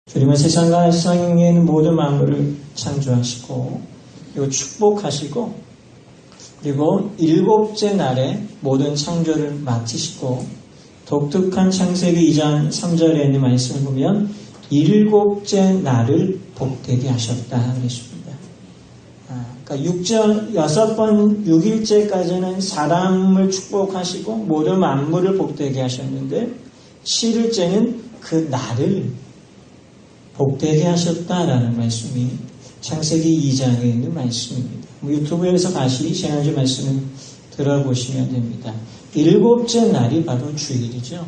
주님은 세상과 세상에 있는 모든 만물을 창조하시고 그리고 축복하시고 그리고 일곱째 날에 모든 창조를 마치시고 독특한 창세기 2장 3절에 있는 말씀을 보면 일곱째 날을 복되게 하셨다 그랬습니다. 그러니까 6일째까지는 사람을 축복하시고 모든 만물을 복되게 하셨는데 7일째는 그 날을 복되게 하셨다라는 말씀이 창세기 2장에 있는 말씀입니다. 유튜브에서 다시 지난주 말씀을 들어보시면 됩니다. 일곱째 날이 바로 주일이죠.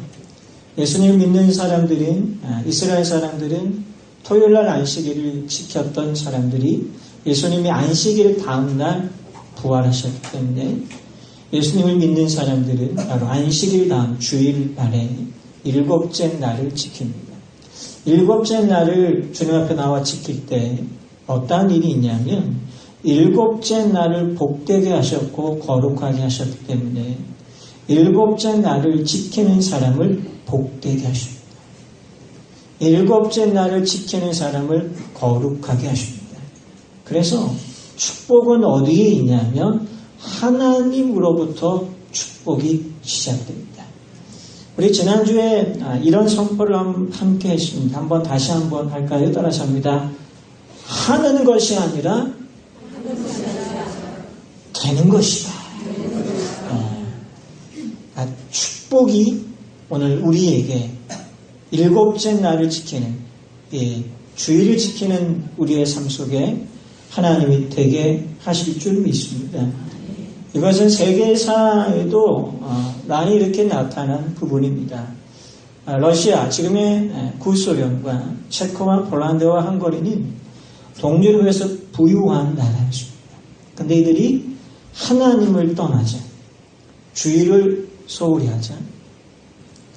예수님을 믿는 사람들인 이스라엘 사람들은 토요일날 안식일을 지켰던 사람들이 예수님이 안식일 다음날 부활하셨기 때문에 예수님을 믿는 사람들은 바로 안식일 다음 주일날에 일곱째 날을 지킵니다. 일곱째 날을 주님 앞에 나와 지킬 때 어떤 일이 있냐면 일곱째 날을 복되게 하셨고 거룩하게 하셨기 때문에 일곱째 날을 지키는 사람을 복되게 하십니다. 일곱째 날을 지키는 사람을 거룩하게 하십니다. 그래서 축복은 어디에 있냐면 하나님으로부터 축복이 시작됩니다. 우리 지난주에 이런 선포를 함께 했습니다. 다시 한번 할까요? 따라서 합니다. 하는 것이 아니라 되는 것이다. 축복이 오늘 우리에게 일곱째 날을 지키는 주일을 지키는 우리의 삶 속에 하나님이 되게 하실 줄 믿습니다. 이것은 세계사에도 많이 이렇게 나타난 부분입니다. 러시아, 지금의 구소련과 체코와 폴란드와 헝가리는 동유럽에서 부유한 나라였습니다. 근데 이들이 하나님을 떠나자, 주의를 소홀히 하자,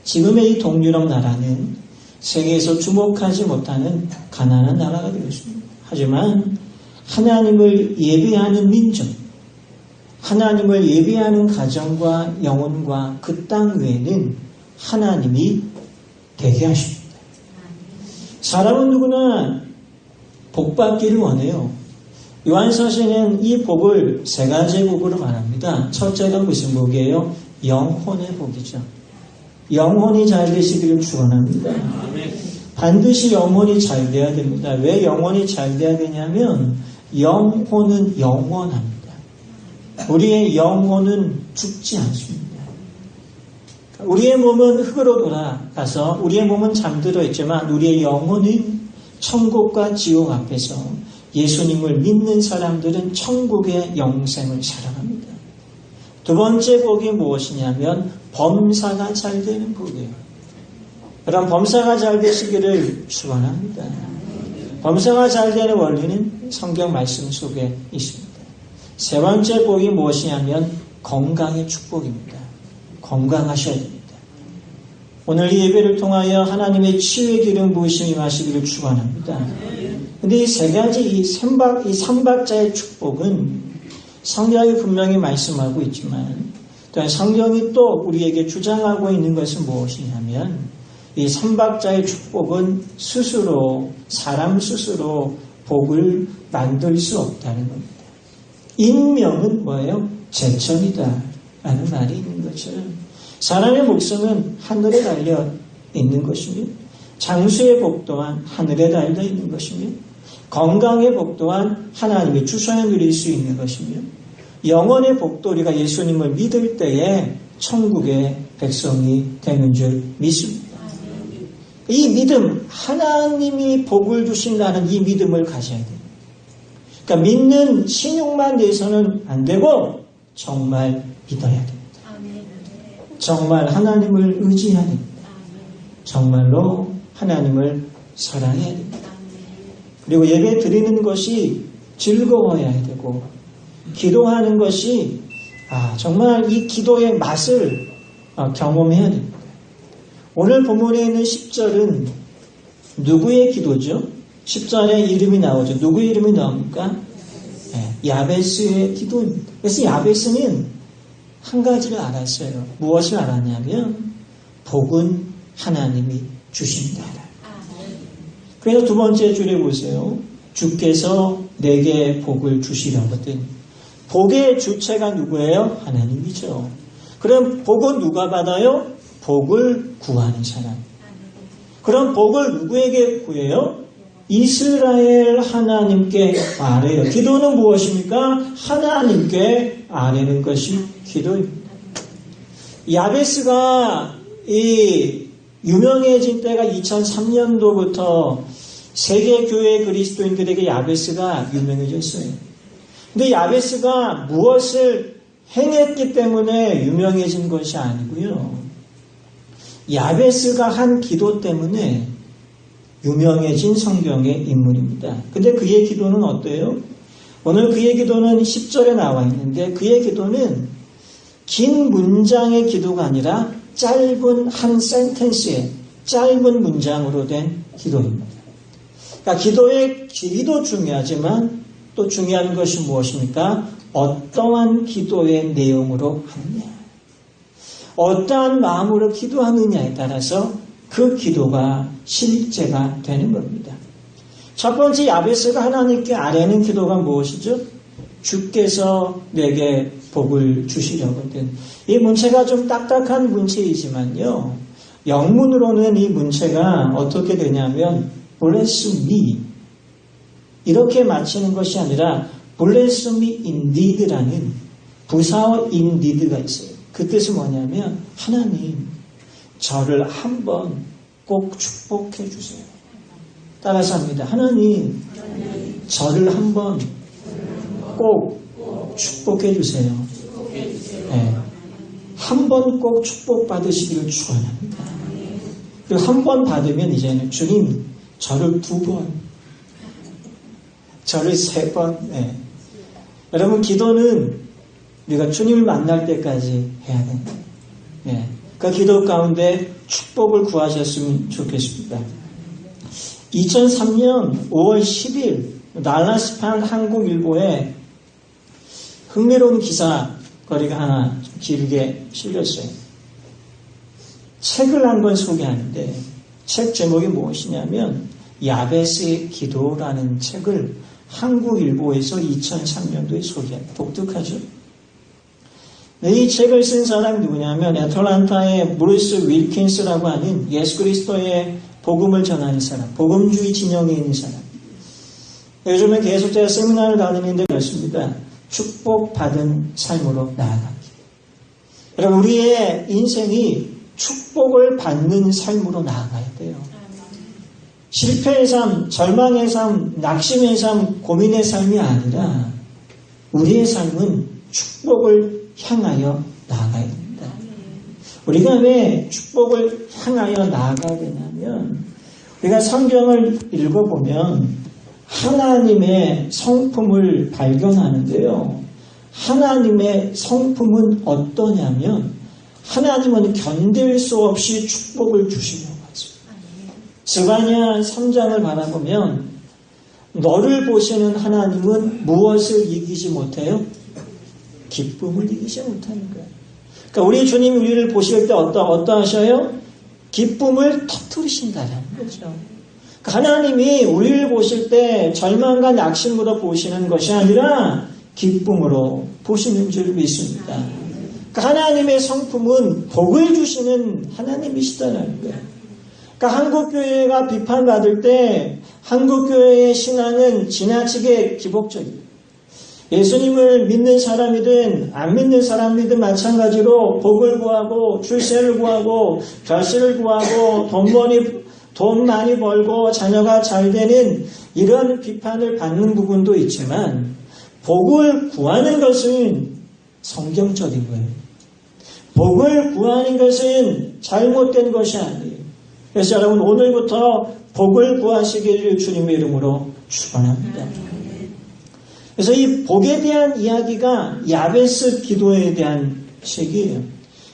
지금의 이 동유럽 나라는 세계에서 주목하지 못하는 가난한 나라가 되었습니다. 하지만 하나님을 예배하는 민족, 하나님을 예배하는 가정과 영혼과 그 땅 외에는 하나님이 되게 하십니다. 사람은 누구나 복받기를 원해요. 요한서신은 이 복을 세 가지의 복으로 말합니다. 첫째가 무슨 복이에요? 영혼의 복이죠. 영혼이 잘 되시기를 축원합니다. 반드시 영혼이 잘 돼야 됩니다. 왜 영혼이 잘 돼야 되냐면 영혼은 영원합니다. 우리의 영혼은 죽지 않습니다. 우리의 몸은 흙으로 돌아가서 우리의 몸은 잠들어 있지만 우리의 영혼은 천국과 지옥 앞에서 예수님을 믿는 사람들은 천국의 영생을 살아갑니다. 두 번째 복이 무엇이냐면 범사가 잘 되는 복이에요. 그럼 범사가 잘 되시기를 축원합니다. 범사가 잘 되는 원리는 성경 말씀 속에 있습니다. 세 번째 복이 무엇이냐면 건강의 축복입니다. 건강하셔야 됩니다. 오늘 이 예배를 통하여 하나님의 치유의 기름 부으심이 임하시기를 축원합니다. 근데 이 세 가지, 이 삼박자의 축복은 성경이 분명히 말씀하고 있지만 또한 성경이 또 우리에게 주장하고 있는 것은 무엇이냐면 이 삼박자의 축복은 사람 스스로 복을 만들 수 없다는 겁니다. 인명은 뭐예요? 제천이다 라는 말이 있는 것처럼 사람의 목숨은 하늘에 달려 있는 것이며 장수의 복 또한 하늘에 달려 있는 것이며 건강의 복 또한 하나님이 주셔야 누릴 수 있는 것이며 영원의 복도 우리가 예수님을 믿을 때에 천국의 백성이 되는 줄 믿습니다. 이 믿음, 하나님이 복을 주신다는 이 믿음을 가져야 돼요. 그러니까 믿는 신용만 내서는 안 되고 정말 믿어야 됩니다. 정말 하나님을 의지해야 됩니다. 정말로 하나님을 사랑해야 됩니다. 그리고 예배 드리는 것이 즐거워야 되고 기도하는 것이 정말 이 기도의 맛을 경험해야 됩니다. 오늘 본문에 있는 10절은 누구의 기도죠? 10절에 이름이 나오죠. 누구의 이름이 나옵니까? 야베스의 기도입니다. 그래서 야베스는 한 가지를 알았어요. 무엇을 알았냐면 복은 하나님이 주신다. 그래서 두 번째 줄에 보세요. 주께서 내게 복을 주시려거든. 복의 주체가 누구예요? 하나님이죠. 그럼 복은 누가 받아요? 복을 구하는 사람. 그럼 복을 누구에게 구해요? 이스라엘 하나님께 아뢰요. 기도는 무엇입니까? 하나님께 아뢰는 것이 기도입니다. 야베스가 이 유명해진 때가 2003년도부터 세계 교회 그리스도인들에게 야베스가 유명해졌어요. 근데 야베스가 무엇을 행했기 때문에 유명해진 것이 아니고요. 야베스가 한 기도 때문에 유명해진 성경의 인물입니다. 근데 그의 기도는 어때요? 오늘 그의 기도는 10절에 나와 있는데 그의 기도는 긴 문장의 기도가 아니라 짧은 한 센텐스의 짧은 문장으로 된 기도입니다. 그러니까 기도의 길이도 중요하지만 또 중요한 것이 무엇입니까? 어떠한 기도의 내용으로 하느냐. 어떠한 마음으로 기도하느냐에 따라서 그 기도가 실제가 되는 겁니다. 첫 번째 야베스가 하나님께 아뢰는 기도가 무엇이죠? 주께서 내게 복을 주시려거든. 이 문체가 좀 딱딱한 문체이지만요. 영문으로는 이 문체가 어떻게 되냐면 bless me 이렇게 마치는 것이 아니라 bless me indeed라는 부사어 indeed가 있어요. 그 뜻은 뭐냐면 하나님 저를 한번 꼭 축복해 주세요. 따라서 합니다. 하나님 저를 한번 꼭 축복해 주세요. 네. 한 번 꼭 축복받으시기를 축원합니다. 그리고 한 번 받으면 이제는 주님 저를 2번 저를 3번 네. 여러분 기도는 우리가 주님을 만날 때까지 해야 됩니다. 네. 그 기도 가운데 축복을 구하셨으면 좋겠습니다. 2003년 5월 10일 날라스판 한국일보에 흥미로운 기사거리가 하나 좀 길게 실렸어요. 책을 한 권 소개하는데 책 제목이 무엇이냐면 야베스의 기도라는 책을 한국일보에서 2003년도에 소개합니다. 독특하죠? 이 책을 쓴 사람이 누구냐면 애틀란타의 브루스 윌킨스라고 하는 예수 그리스도의 복음을 전하는 사람, 복음주의 진영에 있는 사람. 요즘에 계속 제가 세미나를 다니는데 그렇습니다. 축복받은 삶으로 나아가기. 여러분 우리의 인생이 축복을 받는 삶으로 나아가야 돼요. 실패의 삶, 절망의 삶, 낙심의 삶, 고민의 삶이 아니라 우리의 삶은 축복을 향하여 나아가야 됩니다. 우리가 왜 축복을 향하여 나아가야 되냐면 우리가 성경을 읽어보면 하나님의 성품을 발견하는데요. 하나님의 성품은 어떠냐면 하나님은 견딜 수 없이 축복을 주시려고 하죠. 스바냐 3장을 바라보면 너를 보시는 하나님은 무엇을 이기지 못해요? 기쁨을 이기지 못하는 거예요. 그러니까 우리 주님이 우리를 보실 때 어떠하셔요? 기쁨을 터뜨리신다는 거죠. 하나님이 우리를 보실 때 절망과 낙심으로 보시는 것이 아니라 기쁨으로 보시는 줄 믿습니다. 하나님의 성품은 복을 주시는 하나님이시다는 거예요. 그러니까 한국교회가 비판받을 때 한국교회의 신앙은 지나치게 기복적이에요. 예수님을 믿는 사람이든 안 믿는 사람이든 마찬가지로 복을 구하고 출세를 구하고 결실을 구하고 돈 많이 벌고 자녀가 잘 되는 이런 비판을 받는 부분도 있지만 복을 구하는 것은 성경적인 거예요. 복을 구하는 것은 잘못된 것이 아니에요. 그래서 여러분 오늘부터 복을 구하시기를 주님의 이름으로 축원합니다. 그래서 이 복에 대한 이야기가 야베스 기도에 대한 책이에요.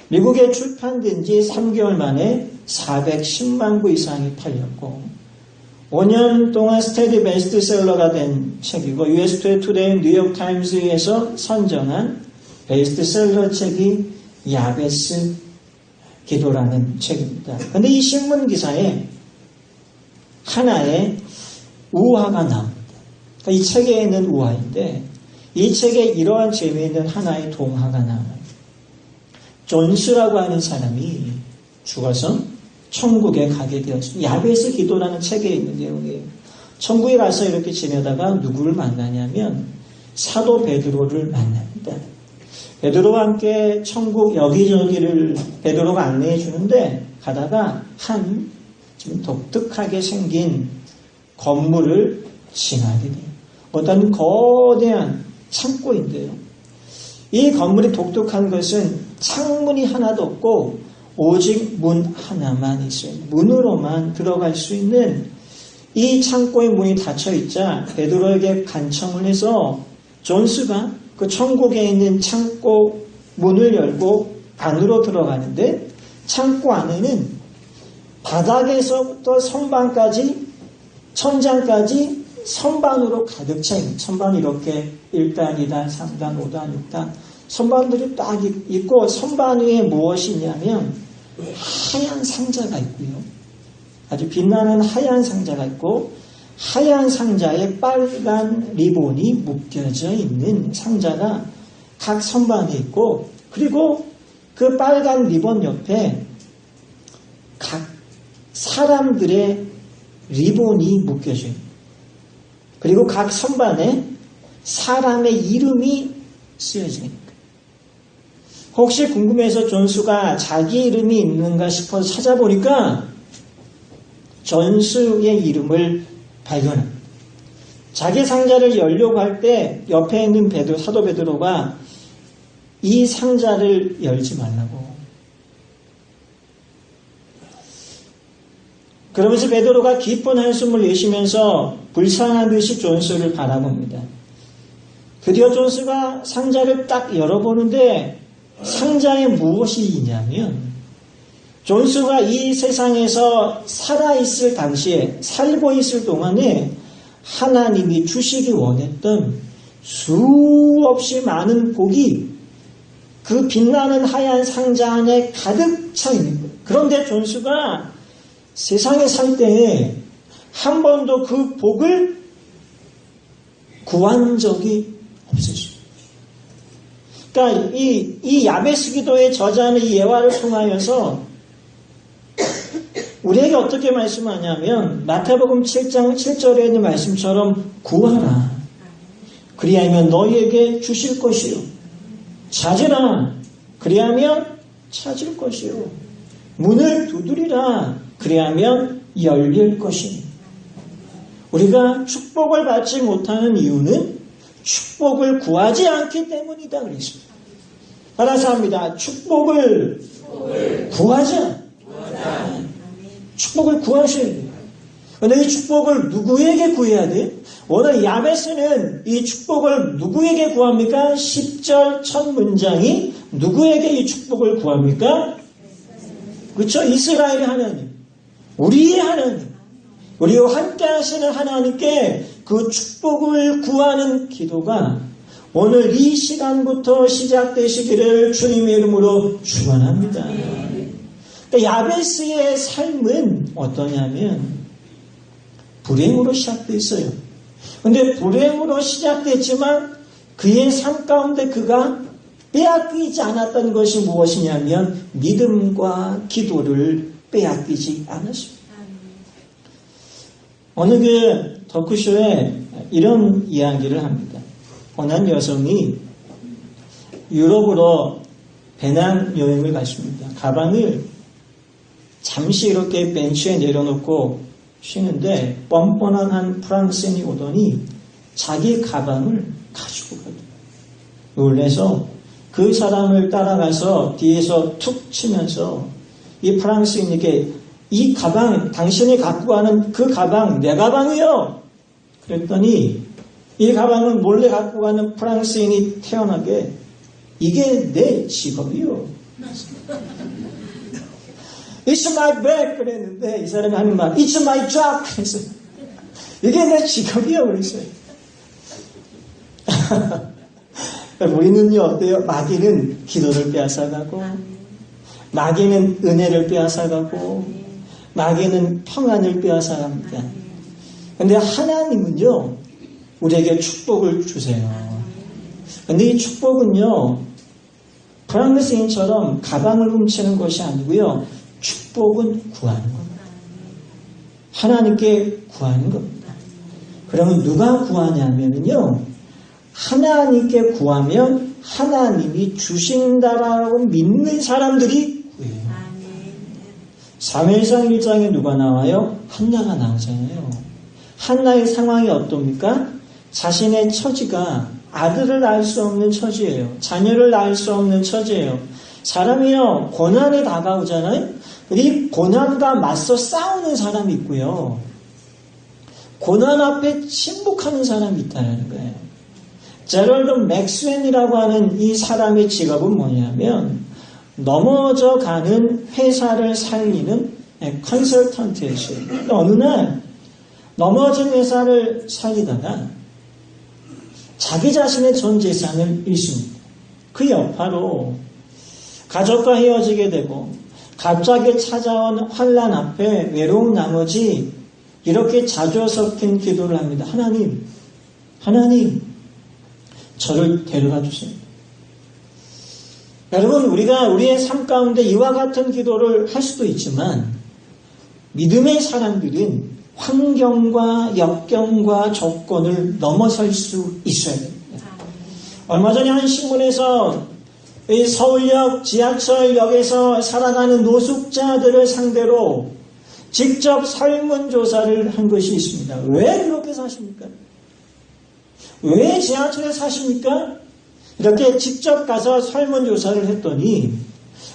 미국에 출판된 지 3개월 만에 410만 부 이상이 팔렸고 5년 동안 스테디 베스트셀러가 된 책이고 US 투데이 뉴욕타임즈에서 선정한 베스트셀러 책이 야베스 기도라는 책입니다. 그런데 이 신문 기사에 하나의 우화가 나옵니다. 그러니까 이 책에 있는 우화인데 이 책에 이러한 재미있는 하나의 동화가 나와요. 존스라고 하는 사람이 죽어서 천국에 가게 되었습니다. 야베스 기도라는 책에 있는 내용이에요. 천국에 가서 이렇게 지내다가 누구를 만나냐면 사도 베드로를 만납니다. 베드로와 함께 천국 여기저기를 베드로가 안내해 주는데 가다가 한 좀 독특하게 생긴 건물을 지나게 돼요. 어떤 거대한 창고인데요. 이 건물이 독특한 것은 창문이 하나도 없고 오직 문 하나만 있어요. 문으로만 들어갈 수 있는 이 창고의 문이 닫혀있자 베드로에게 간청을 해서 존스가 그 천국에 있는 창고 문을 열고 안으로 들어가는데 창고 안에는 바닥에서부터 선반까지 천장까지 선반으로 가득 차 있는 선반이 이렇게 1단, 2단, 3단, 5단, 6단 선반들이 딱 있고 선반 위에 무엇이 있냐면 하얀 상자가 있고요. 아주 빛나는 하얀 상자가 있고 하얀 상자에 빨간 리본이 묶여져 있는 상자가 각 선반에 있고 그리고 그 빨간 리본 옆에 각 사람들의 리본이 묶여져 있는 그리고 각 선반에 사람의 이름이 쓰여져 있는 혹시 궁금해서 존스가 자기 이름이 있는가 싶어서 찾아보니까 존스의 이름을 발견합니다. 자기 상자를 열려고 할 때 옆에 있는 사도 베드로가 이 상자를 열지 말라고. 그러면서 베드로가 깊은 한숨을 내쉬면서 불쌍한 듯이 존스를 바라봅니다. 드디어 존스가 상자를 딱 열어보는데 상자에 무엇이 있냐면 존스가 이 세상에서 살아있을 당시에 살고 있을 동안에 하나님이 주시기 원했던 수없이 많은 복이 그 빛나는 하얀 상자 안에 가득 차 있는 거예요. 그런데 존스가 세상에 살 때에 한 번도 그 복을 구한 적이 없었어요. 그러니까 이 야베스 기도의 저자는 이 예화를 통하여서 우리에게 어떻게 말씀하냐면 마태복음 7장 7절에 있는 말씀처럼 구하라. 그리하면 너희에게 주실 것이요. 찾으라. 그리하면 찾을 것이요. 문을 두드리라. 그리하면 열릴 것이니. 우리가 축복을 받지 못하는 이유는 축복을 구하지 않기 때문이다 그랬습니다. 따라서 합니다. 축복을 구하자. 축복을 구하셔야 돼요. 그런데 이 축복을 누구에게 구해야 돼요? 오늘 야베스는 이 축복을 누구에게 구합니까? 10절 첫 문장이 누구에게 이 축복을 구합니까? 그렇죠? 이스라엘의 하나님. 우리의 하나님. 우리와 함께 하시는 하나님께 그 축복을 구하는 기도가 오늘 이 시간부터 시작되시기를 주님의 이름으로 축원합니다. 그러니까 야베스의 삶은 어떠냐면 불행으로 시작됐어요. 그런데 불행으로 시작됐지만 그의 삶 가운데 그가 빼앗기지 않았던 것이 무엇이냐면 믿음과 기도를 빼앗기지 않았습니다. 어느 그 덕후쇼에 이런 이야기를 합니다. 어느 한 여성이 유럽으로 배낭 여행을 갔습니다. 가방을 잠시 이렇게 벤치에 내려놓고 쉬는데 뻔뻔한 한 프랑스인이 오더니 자기 가방을 가지고 가더라고요. 놀라서 그 사람을 따라가서 뒤에서 툭 치면서 이 프랑스인에게 이 가방, 당신이 갖고 가는 그 가방, 내 가방이요. 그랬더니 이 가방을 몰래 갖고 가는 프랑스인이 태어나게 이게 내 직업이요. It's my bag 그랬는데 이 사람이 하는 말 It's my job 그랬어요. 이게 내 직업이요 그랬어요. 우리는요 어때요? 마귀는 기도를 빼앗아가고 마귀는 은혜를 빼앗아가고 마귀는 평안을 빼앗아갑니다. 근데 하나님은요, 우리에게 축복을 주세요. 근데 이 축복은요, 프랑스인처럼 가방을 훔치는 것이 아니고요, 축복은 구하는 겁니다. 하나님께 구하는 겁니다. 그러면 누가 구하냐면요, 하나님께 구하면 하나님이 주신다라고 믿는 사람들이 구해요. 사무엘상 1장에 누가 나와요? 한나가 나오잖아요. 한나의 상황이 어떻습니까? 자신의 처지가 아들을 낳을 수 없는 처지예요. 자녀를 낳을 수 없는 처지예요. 사람이요, 고난이 다가오잖아요. 이 고난과 맞서 싸우는 사람이 있고요. 고난 앞에 침묵하는 사람이 있다는 거예요. 제럴드 맥스웬이라고 하는 이 사람의 직업은 뭐냐면 넘어져 가는 회사를 살리는 컨설턴트였어요. 어느 날 넘어진 회사를 살리다가 자기 자신의 전 재산을 잃습니다. 그 여파로 가족과 헤어지게 되고 갑자기 찾아온 환난 앞에 외로운 나머지 이렇게 자주 섞인 기도를 합니다. 하나님, 저를 데려가 주세요. 여러분, 우리가 우리의 삶 가운데 이와 같은 기도를 할 수도 있지만 믿음의 사람들은 환경과 역경과 조건을 넘어설 수 있어야 됩니다. 얼마 전에 한 신문에서 서울역 지하철역에서 살아가는 노숙자들을 상대로 직접 설문조사를 한 것이 있습니다. 왜 그렇게 사십니까? 왜 지하철에 사십니까? 이렇게 직접 가서 설문조사를 했더니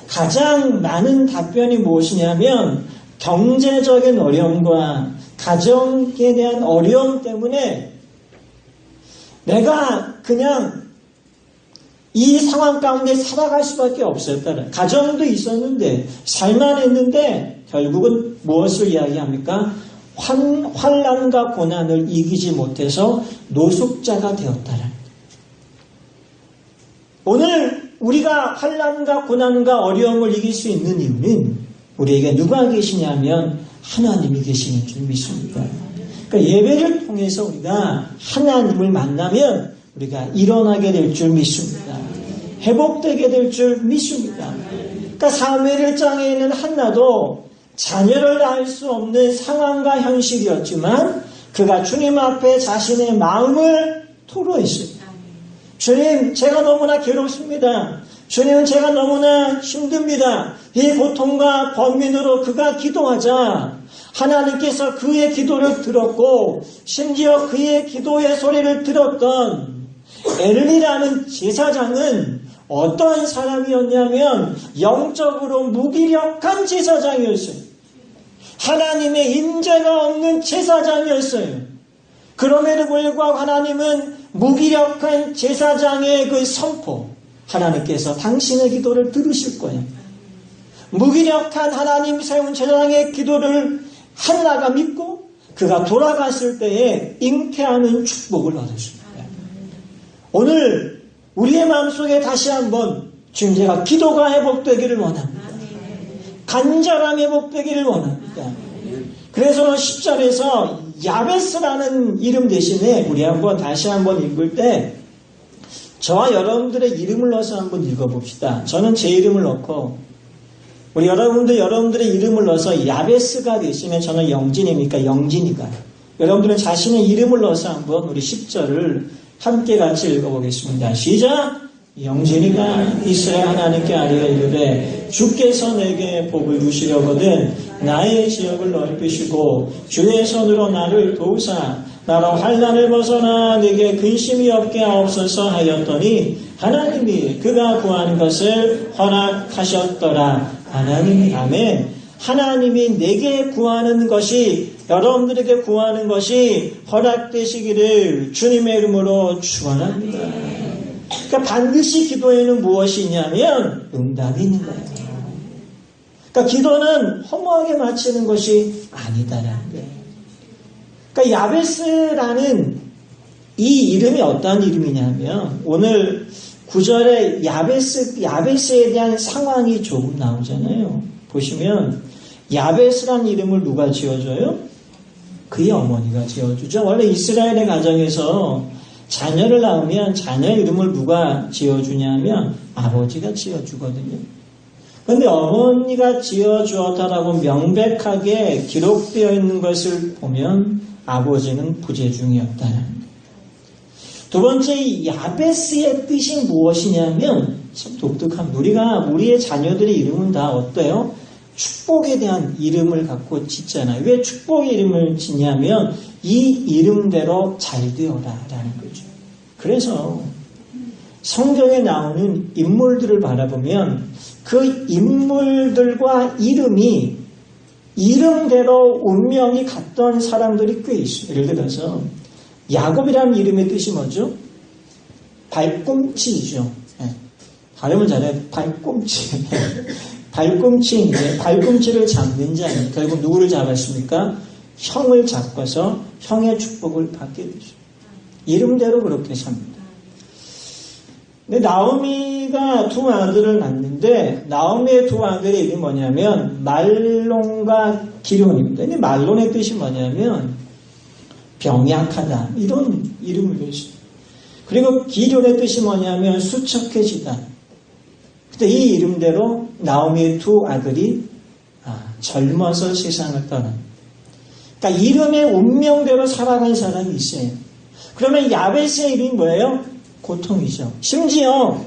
가장 많은 답변이 무엇이냐면 경제적인 어려움과 가정에 대한 어려움 때문에 내가 그냥 이 상황 가운데 살아갈 수밖에 없었다. 가정도 있었는데 살만했는데 결국은 무엇을 이야기합니까? 환난과 고난을 이기지 못해서 노숙자가 되었다라. 오늘 우리가 환난과 고난과 어려움을 이길 수 있는 이유는 우리에게 누가 계시냐면 하나님이 계시는 줄 믿습니다. 그러니까 예배를 통해서 우리가 하나님을 만나면 우리가 일어나게 될 줄 믿습니다. 회복되게 될 줄 믿습니다. 그러니까 사무엘 1장에 있는 한나도 자녀를 낳을 수 없는 상황과 현실이었지만 그가 주님 앞에 자신의 마음을 토로했어요. 주님, 제가 너무나 괴롭습니다. 주님, 제가 너무나 힘듭니다. 이 고통과 번민으로 그가 기도하자 하나님께서 그의 기도를 들었고 심지어 그의 기도의 소리를 들었던 엘리라는 제사장은 어떤 사람이었냐면 영적으로 무기력한 제사장이었어요. 하나님의 임재가 없는 제사장이었어요. 그럼에도 불구하고 하나님은 무기력한 제사장의 그 선포, 하나님께서 당신의 기도를 들으실 거예요. 무기력한 하나님 세운 제사장의 기도를 한나가 믿고 그가 돌아갔을 때에 잉태하는 축복을 얻었습니다. 오늘 우리의 마음속에 다시 한번 지금 제가 기도가 회복되기를 원합니다. 간절함이 회복되기를 원합니다. 그래서 10절에서 야베스라는 이름 대신에 우리 다시 한번 읽을 때 저와 여러분들의 이름을 넣어서 한번 읽어봅시다. 저는 제 이름을 넣고 우리 여러분들의 이름을 넣어서 야베스가 되시면 저는 영진이니까 영진이가. 여러분들은 자신의 이름을 넣어서 한번 우리 10절을 함께 같이 읽어보겠습니다. 시작! 영진이가 이스라엘 하나님께 아뢰어 이르되 주께서 내게 복을 주시려거든 나의 지역을 넓히시고 주의 손으로 나를 도우사 나로 환난을 벗어나 내게 근심이 없게 하옵소서 하였더니 하나님이 그가 구하는 것을 허락하셨더라. 하나님이 아멘. 하나님이 내게 구하는 것이 여러분들에게 구하는 것이 허락되시기를 주님의 이름으로 축원합니다. 그러니까 반드시 기도에는 무엇이 있냐면 응답이 있는 거예요. 그러니까 기도는 허무하게 마치는 것이 아니다라는 거예요. 그러니까 야베스라는 이 이름이 어떤 이름이냐면 오늘 9절에 야베스에 대한 상황이 조금 나오잖아요. 보시면 야베스라는 이름을 누가 지어줘요? 그의 어머니가 지어주죠. 원래 이스라엘의 가정에서 자녀를 낳으면 자녀의 이름을 누가 지어주냐면 아버지가 지어주거든요. 그런데 어머니가 지어주었다라고 명백하게 기록되어 있는 것을 보면 아버지는 부재중이었다는 거예요. 두 번째, 이 야베스의 뜻이 무엇이냐면 참 독특합니다. 우리의 자녀들의 이름은 다 어때요? 축복에 대한 이름을 갖고 짓잖아요. 왜 축복의 이름을 짓냐면 이 이름대로 잘 되어라라는 거죠. 그래서 성경에 나오는 인물들을 바라보면 그 인물들과 이름이 이름대로 운명이 같던 사람들이 꽤 있어요. 예를 들어서 야곱이라는 이름의 뜻이 뭐죠? 발꿈치죠. 네. 발음을 잘해요. 발꿈치. 발꿈치인데 발꿈치를 잡는 자는 결국 누구를 잡았습니까? 형을 잡아서 형의 축복을 받게 되죠. 이름대로 그렇게 삽니다. 근데 나오미가 두 아들을 낳는데 나오미의 두 아들의 이름이 뭐냐면 말론과 기론입니다. 근데 말론의 뜻이 뭐냐면 병약하다 이런 이름을 줬어요. 그리고 기론의 뜻이 뭐냐면 수척해지다. 근데 이 이름대로 나오미의 두 아들이 젊어서 세상을 떠납니다. 그러니까 이름의 운명대로 살아간 사람이 있어요. 그러면 야베스의 이름이 뭐예요? 고통이죠. 심지어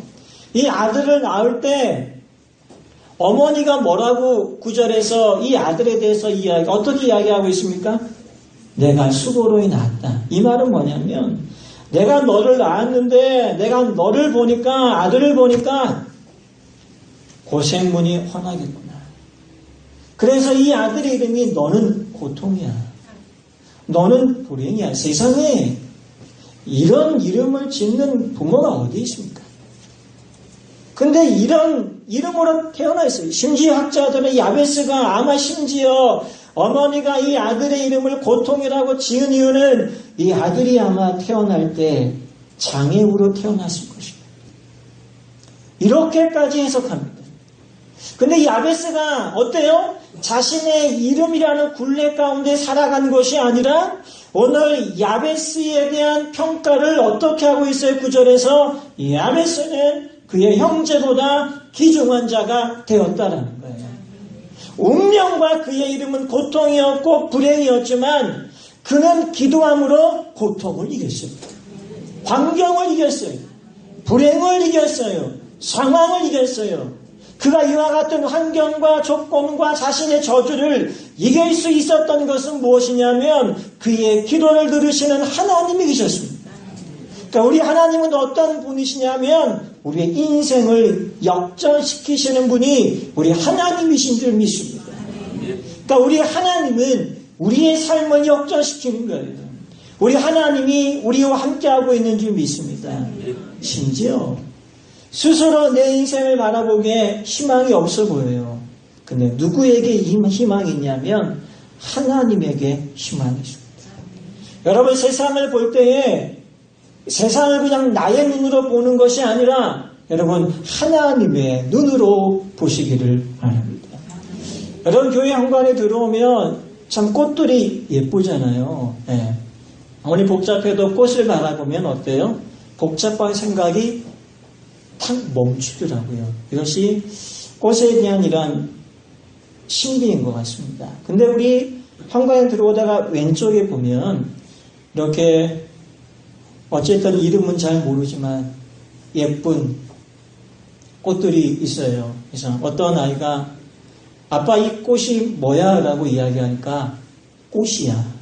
이 아들을 낳을 때 어머니가 뭐라고 구절에서 이 아들에 대해서 어떻게 이야기하고 있습니까? 내가 수고로이 낳았다. 이 말은 뭐냐면 내가 너를 낳았는데 내가 너를 보니까 아들을 보니까 고생문이 훤하겠구나. 그래서 이 아들의 이름이 너는 고통이야. 너는 불행이야. 세상에 이런 이름을 짓는 부모가 어디 있습니까? 근데 이런 이름으로 태어나 있어요. 심지어 학자들은 야베스가 아마 심지어 어머니가 이 아들의 이름을 고통이라고 지은 이유는 이 아들이 아마 태어날 때 장애우로 태어났을 것입니다. 이렇게까지 해석합니다. 근데 야베스가 어때요? 자신의 이름이라는 굴레 가운데 살아간 것이 아니라 오늘 야베스에 대한 평가를 어떻게 하고 있어요? 9절에서 야베스는 그의 형제보다 귀중한 자가 되었다라는 거예요. 운명과 그의 이름은 고통이었고 불행이었지만 그는 기도함으로 고통을 이겼어요. 환경을 이겼어요. 불행을 이겼어요. 상황을 이겼어요. 그가 이와 같은 환경과 조건과 자신의 저주를 이길 수 있었던 것은 무엇이냐면 그의 기도를 들으시는 하나님이 계셨습니다. 그러니까 우리 하나님은 어떤 분이시냐면 우리의 인생을 역전시키시는 분이 우리 하나님이신 줄 믿습니다. 그러니까 우리 하나님은 우리의 삶을 역전시키는 거예요. 우리 하나님이 우리와 함께하고 있는 줄 믿습니다. 심지어 스스로 내 인생을 바라보기에 희망이 없어 보여요. 근데 누구에게 희망이 있냐면 하나님에게 희망이 있습니다. 여러분 세상을 볼 때에 세상을 그냥 나의 눈으로 보는 것이 아니라 여러분 하나님의 눈으로 보시기를 바랍니다. 여러분 교회 현관에 들어오면 참 꽃들이 예쁘잖아요. 네. 아무리 복잡해도 꽃을 바라보면 어때요? 복잡한 생각이 탁 멈추더라고요. 이것이 꽃에 대한 이런 신비인 것 같습니다. 근데 우리 현관에 들어오다가 왼쪽에 보면 이렇게 어쨌든 이름은 잘 모르지만 예쁜 꽃들이 있어요. 그래서 어떤 아이가 아빠 이 꽃이 뭐야? 라고 이야기하니까 꽃이야.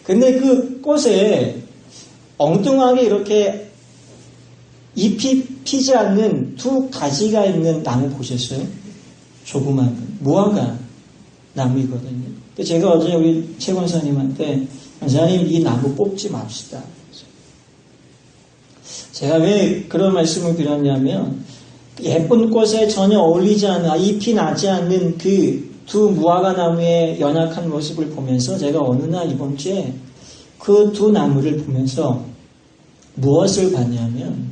근데 그 꽃에 엉뚱하게 이렇게 잎이 피지 않는 두 가지가 있는 나무 보셨어요? 조그만 무화과 나무이거든요. 제가 어제 우리 최 권사님한테 권사님 이 나무 뽑지 맙시다. 제가 왜 그런 말씀을 드렸냐면 예쁜 꽃에 전혀 어울리지 않는 잎이 나지 않는 그 두 무화과 나무의 연약한 모습을 보면서 제가 어느 날 이번 주에 그 두 나무를 보면서 무엇을 봤냐면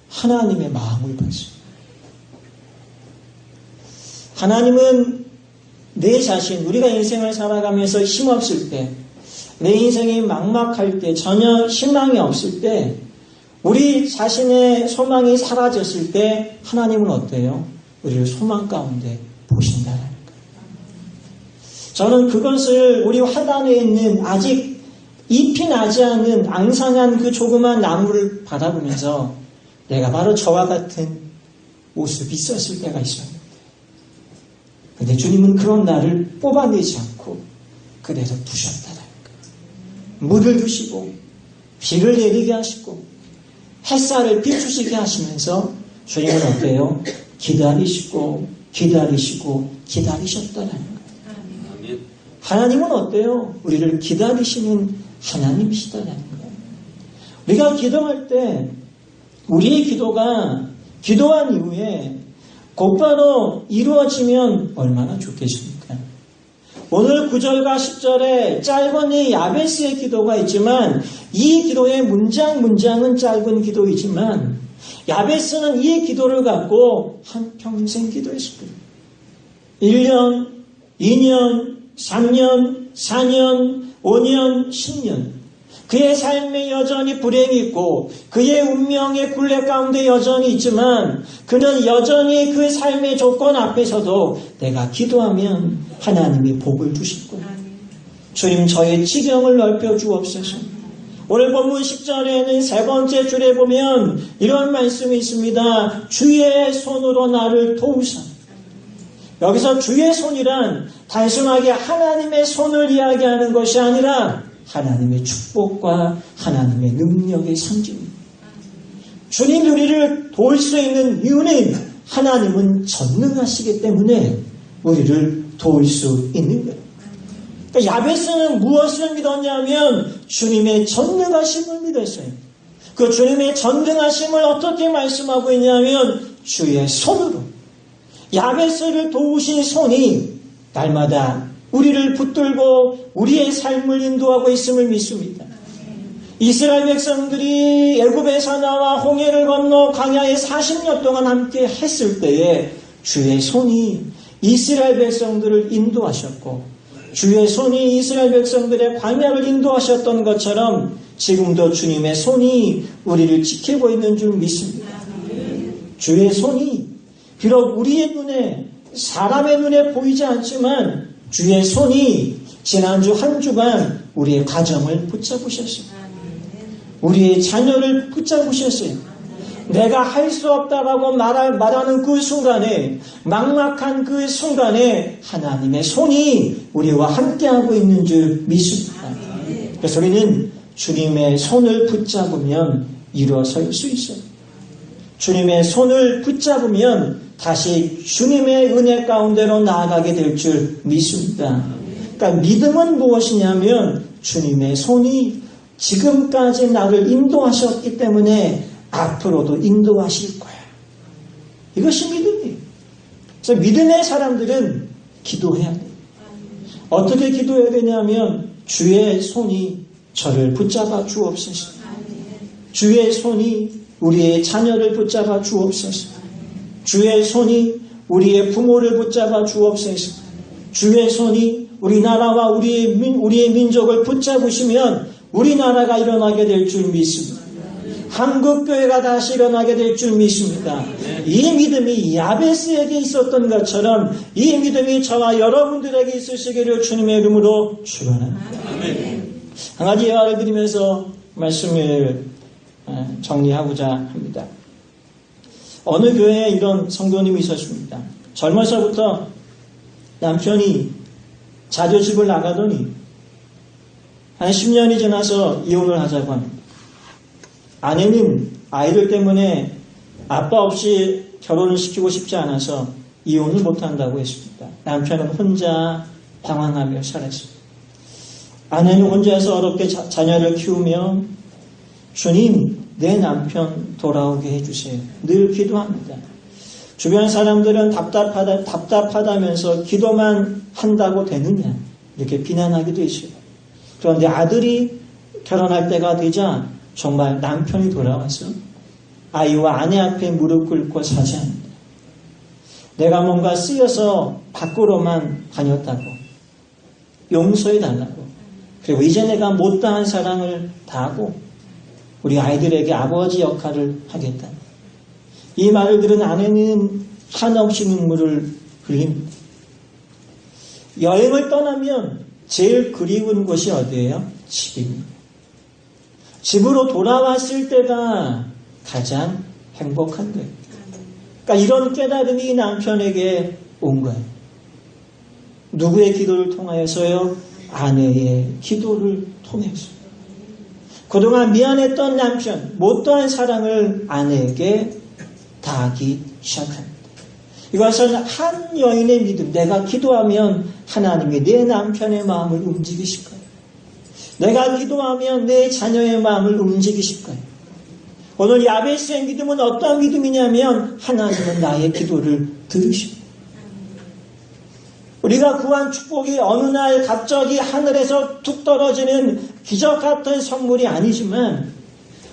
하나님의 마음을 봤어요. 하나님은 내 자신, 우리가 인생을 살아가면서 힘없을 때, 내 인생이 막막할 때, 전혀 희망이 없을 때, 우리 자신의 소망이 사라졌을 때 하나님은 어때요? 우리를 소망 가운데 보신다는 거예요. 저는 그것을 우리 화단에 있는 아직 잎이 나지 않은 앙상한 그 조그만 나무를 바라보면서 내가 바로 저와 같은 모습이 있었을 때가 있었는데, 근데 주님은 그런 나를 뽑아내지 않고 그대로 두셨다는 거예요. 물을 주시고 비를 내리게 하시고 햇살을 비추시게 하시면서 주님은 어때요? 기다리시고 기다리시고 기다리셨다는 거예요. 하나님은 어때요? 우리를 기다리시는 하나님이시다는 거예요. 우리가 기도할 때 우리의 기도가 기도한 이후에 곧바로 이루어지면 얼마나 좋겠습니까? 오늘 9절과 10절에 짧은 이 야베스의 기도가 있지만 이 기도의 문장은 짧은 기도이지만 야베스는 이 기도를 갖고 한평생 기도했습니다. 1년, 2년, 3년, 4년, 5년, 10년 그의 삶에 여전히 불행이 있고 그의 운명의 굴레 가운데 여전히 있지만 그는 여전히 그 삶의 조건 앞에서도 내가 기도하면 하나님이 복을 주실 거예요. 주님 저의 지경을 넓혀 주옵소서. 오늘 본문 10절에는 세 번째 줄에 보면 이런 말씀이 있습니다. 주의 손으로 나를 도우사. 여기서 주의 손이란 단순하게 하나님의 손을 이야기하는 것이 아니라 하나님의 축복과 하나님의 능력의 상징입니다. 주님이 우리를 도울 수 있는 이유는 하나님은 전능하시기 때문에 우리를 도울 수 있는 거예요. 그러니까 야베스는 무엇을 믿었냐면 주님의 전능하심을 믿었어요. 그 주님의 전능하심을 어떻게 말씀하고 있냐면 주의 손으로 야베스를 도우신 손이 날마다 우리를 붙들고 우리의 삶을 인도하고 있음을 믿습니다. 이스라엘 백성들이 애굽에서 나와 홍해를 건너 광야에 40년 동안 함께 했을 때에 주의 손이 이스라엘 백성들을 인도하셨고 주의 손이 이스라엘 백성들의 광야를 인도하셨던 것처럼 지금도 주님의 손이 우리를 지키고 있는 줄 믿습니다. 주의 손이 비록 우리의 눈에 사람의 눈에 보이지 않지만 주의 손이 지난주 한 주간 우리의 가정을 붙잡으셨어요. 우리의 자녀를 붙잡으셨어요. 내가 할 수 없다라고 말하는 그 순간에 막막한 그 순간에 하나님의 손이 우리와 함께하고 있는 줄 믿습니다. 그래서 우리는 주님의 손을 붙잡으면 일어설 수 있어요. 주님의 손을 붙잡으면 다시 주님의 은혜 가운데로 나아가게 될 줄 믿습니다. 그러니까 믿음은 무엇이냐면 주님의 손이 지금까지 나를 인도하셨기 때문에 앞으로도 인도하실 거야. 이것이 믿음이에요. 그래서 믿음의 사람들은 기도해야 돼요. 어떻게 기도해야 되냐면 주의 손이 저를 붙잡아 주옵소서. 주의 손이 우리의 자녀를 붙잡아 주옵소서. 주의 손이 우리의 부모를 붙잡아 주옵소서. 주의 손이 우리나라와 우리의 민족을 붙잡으시면 우리나라가 일어나게 될 줄 믿습니다. 한국교회가 다시 일어나게 될 줄 믿습니다. 이 믿음이 야베스에게 있었던 것처럼 이 믿음이 저와 여러분들에게 있으시기를 주님의 이름으로 축원합니다. 한 가지 예화를 드리면서 말씀을 정리하고자 합니다. 어느 교회에 이런 성도님이 있었습니다. 젊어서부터 남편이 자주 집을 나가더니 한 10년이 지나서 이혼을 하자고 합니다. 아내는 아이들 때문에 아빠 없이 결혼을 시키고 싶지 않아서 이혼을 못한다고 했습니다. 남편은 혼자 방황하며 살았습니다. 아내는 혼자서 어렵게 자녀를 키우며 주님 내 남편 돌아오게 해주세요. 늘 기도합니다. 주변 사람들은 답답하다면서 기도만 한다고 되느냐 이렇게 비난하기도 했어요. 그런데 아들이 결혼할 때가 되자 정말 남편이 돌아와서 아이와 아내 앞에 무릎 꿇고 사죄합니다. 내가 뭔가 쓰여서 밖으로만 다녔다고 용서해달라고, 그리고 이제 내가 못다한 사랑을 다하고 우리 아이들에게 아버지 역할을 하겠다. 이 말을 들은 아내는 한없이 눈물을 흘립니다. 여행을 떠나면 제일 그리운 곳이 어디예요? 집입니다. 집으로 돌아왔을 때가 가장 행복한 거예요. 그러니까 이런 깨달음이 남편에게 온 거예요. 누구의 기도를 통하여서요? 아내의 기도를 통해서. 그동안 미안했던 남편, 못다한 사랑을 아내에게 다하기 시작합니다. 이것은 한 여인의 믿음, 내가 기도하면 하나님이 내 남편의 마음을 움직이실 거예요. 내가 기도하면 내 자녀의 마음을 움직이실 거예요. 오늘 야베스의 믿음은 어떠한 믿음이냐면 하나님은 나의 기도를 들으십니다. 우리가 구한 축복이 어느 날 갑자기 하늘에서 툭 떨어지는 기적 같은 선물이 아니지만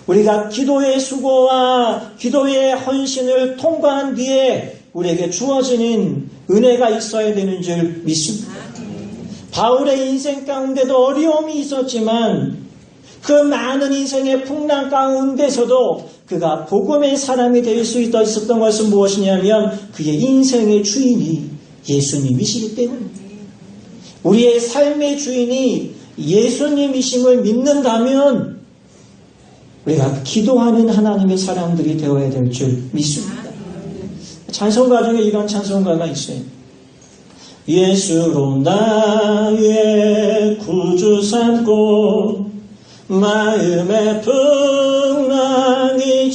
우리가 기도의 수고와 기도의 헌신을 통과한 뒤에 우리에게 주어지는 은혜가 있어야 되는 줄 믿습니다. 바울의 인생 가운데도 어려움이 있었지만 그 많은 인생의 풍랑 가운데서도 그가 복음의 사람이 될 수 있었던 것은 무엇이냐면 그의 인생의 주인이 예수님이시기 때문입니다. 우리의 삶의 주인이 예수님이심을 믿는다면 우리가 기도하는 하나님의 사람들이 되어야 될 줄 믿습니다. 찬송가 중에 이런 찬송가가 있어요. 예수로 나의 구주 삼고 마음의 풍랑이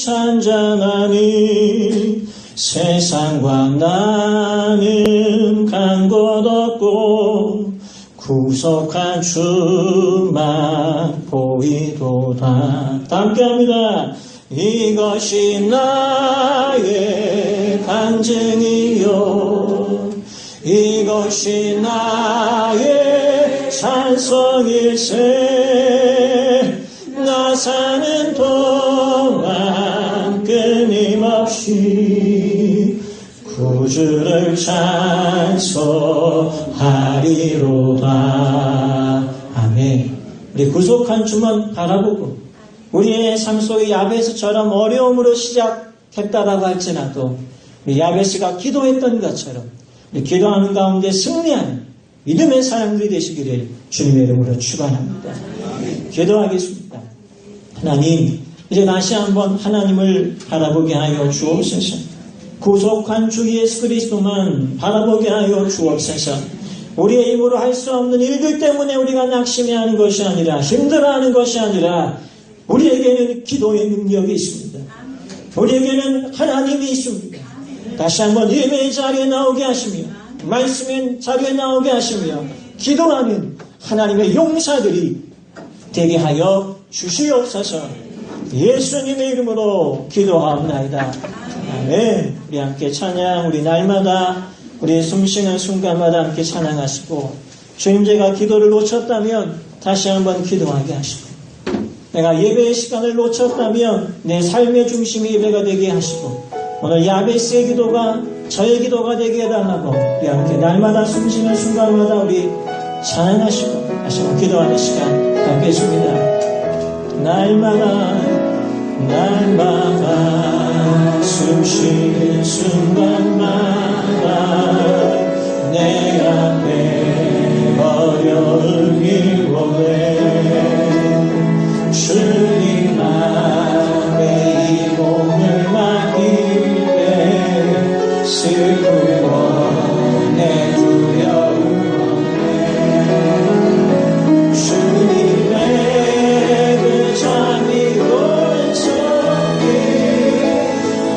잔잔하니 세상과 나는 간 곳 없고 구속한 주만 보이도다. 함께합니다. 이것이 나의 간증이요 이것이 나의 찬송일세. 나 사는 동안 끊임없이 구주를 찬송하리로다. 아멘. 우리 구속한 주만 바라보고 우리의 삶 속에 야베스처럼 어려움으로 시작했다라고 할지라도 우리 야베스가 기도했던 것처럼 우리 기도하는 가운데 승리하는 믿음의 사람들이 되시기를 주님의 이름으로 축원합니다. 기도하겠습니다. 하나님, 이제 다시 한번 하나님을 바라보게 하여 주옵소서. 구속한 주 예수 그리스도만 바라보게 하여 주옵소서. 우리의 힘으로 할 수 없는 일들 때문에 우리가 낙심해하는 것이 아니라 힘들어하는 것이 아니라 우리에게는 기도의 능력이 있습니다. 우리에게는 하나님이 있습니다. 다시 한번 예배의 자리에 나오게 하시며 말씀의 자리에 나오게 하시며 기도하는 하나님의 용사들이 되게 하여 주시옵소서. 예수님의 이름으로 기도하옵나이다. 아멘. 우리 함께 찬양, 우리 날마다 우리 숨쉬는 순간마다 함께 찬양하시고 주님, 제가 기도를 놓쳤다면 다시 한번 기도하게 하시고 내가 예배의 시간을 놓쳤다면 내 삶의 중심이 예배가 되게 하시고 오늘 야베스의 기도가 저의 기도가 되게 해달라고 우리 함께 날마다 숨쉬는 순간마다 우리 찬양하시고 다시 한번 기도하는 시간 갖겠습니다. 날마다 숨쉬는 순간마다 내 앞에 어려움이 오네 주님 앞에 이 몸을 맡기되 슬프고 내 두려움 없네 주님의 그 잠이 오는 손이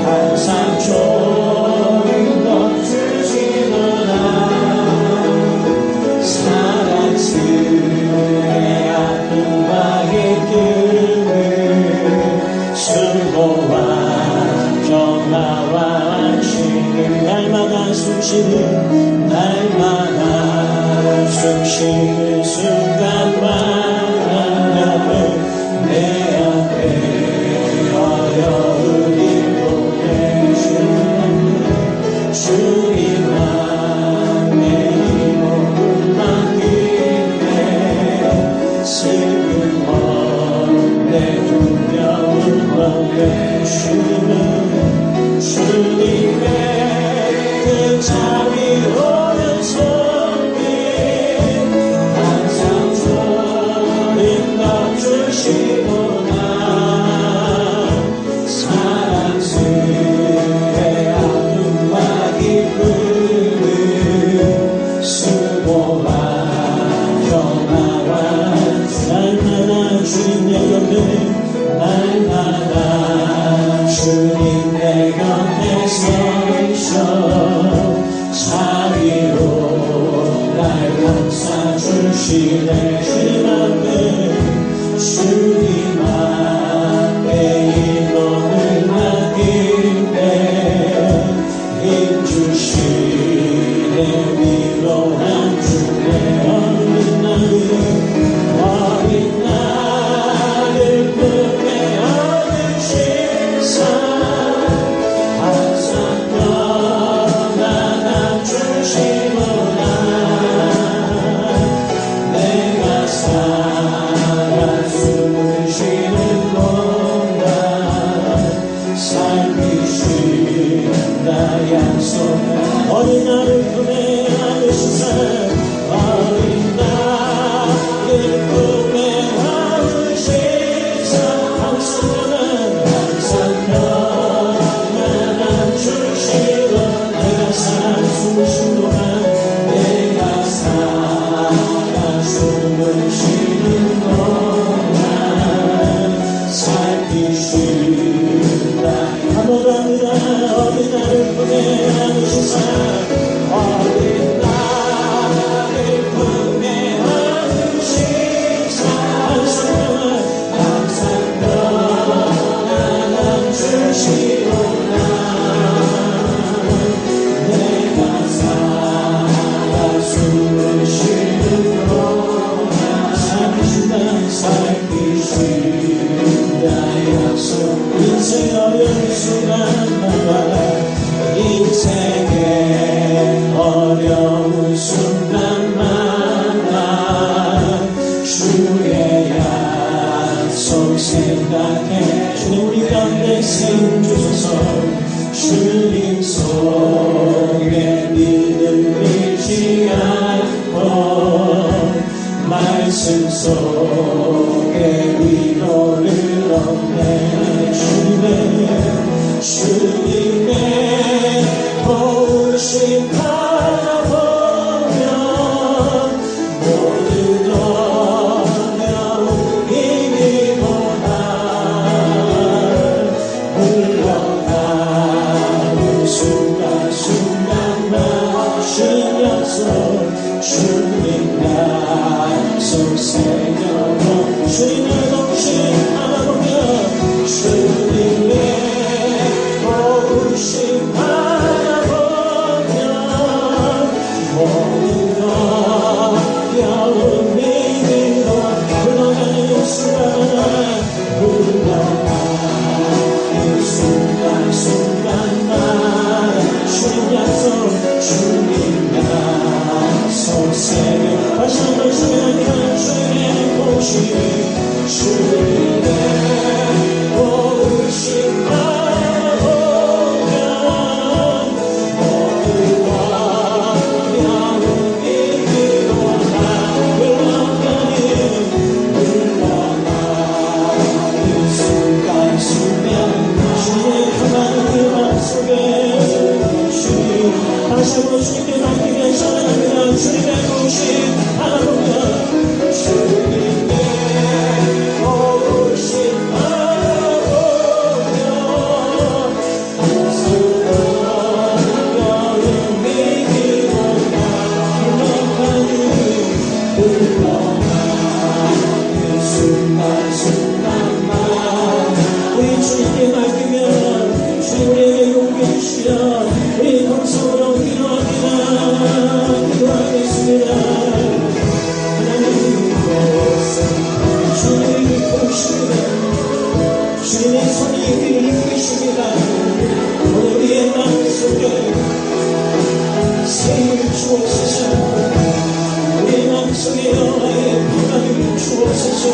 항상 조금 더 주시노라 사랑 가운데 주님의 그 자비로운 손길 항상 저를 덮주시구나. 사랑스레 아픔과 기쁨을 수고와 평화와 날마다 주님 내 곁에 날마다 주님 내 곁에 서 있어 자비로 날 감싸주시네. 주님 앞에 이 몸을 맡길 때 힘주시네. 위로한 주의 어린 나를 품에 안으시사 항상 너만 안주시구나. 내가 살아 숨을 쉬는 동안 살피신다 약속. 어린 나를 품에 안으시사 어린 나를 품에 안으시사 항상 너만 안주시고 내가 살아 숨을 쉬는 동안 내가 살아 숨을 쉬는 동안 살피신다. 아무도 아니라 어린 나를 품에 안으시사 어린 나를 품에 안으시사 항상 너만 안주시구나. 내가 살아 숨을 쉬는 동안 살피신다 약속. 인생 어려운 순간마다 인생의 어려운 순간마다 주의 약속 생각해. 주님 우리 가운데 쓰임 주소서. 주님 속에 믿음 잃지 않고 말씀 속에 위로를 얻네. 주님의 보신 바라보면 모든 어려움 이기보다 물러가는 순간순간만 신약속 주님 약속 새겨놓은 주님의 동신 바라보며 주님의 보신 바라보며 모든 어려움 이기고 흘러가는 순간순간만 주님 약속 주님 약속 새겨 다시 한번 주님의 보신 주님의 보신 바라보면 모든 어려움 이기고 흘러가는 순간순간 주의 평안을 그 맘속에 주님 다시 한번 주님께 맡기며 전합니다. 주님의 보신 바라보며 주님의 보신 바라보며 항상 어려움 이기고 흘러가는 순간순간만 우리 주님께 맡기며 주님 우리에게 용기 주시며 우리 동성으로 기도합니다. 기도하겠습니다. 하나님 주님이 보십니다. 주님의 손이 우리를 이끄십니다. 오늘 우리의 마음속에 생을 주옵소서. 우리의 마음속에 영화의 평안을 주옵소서.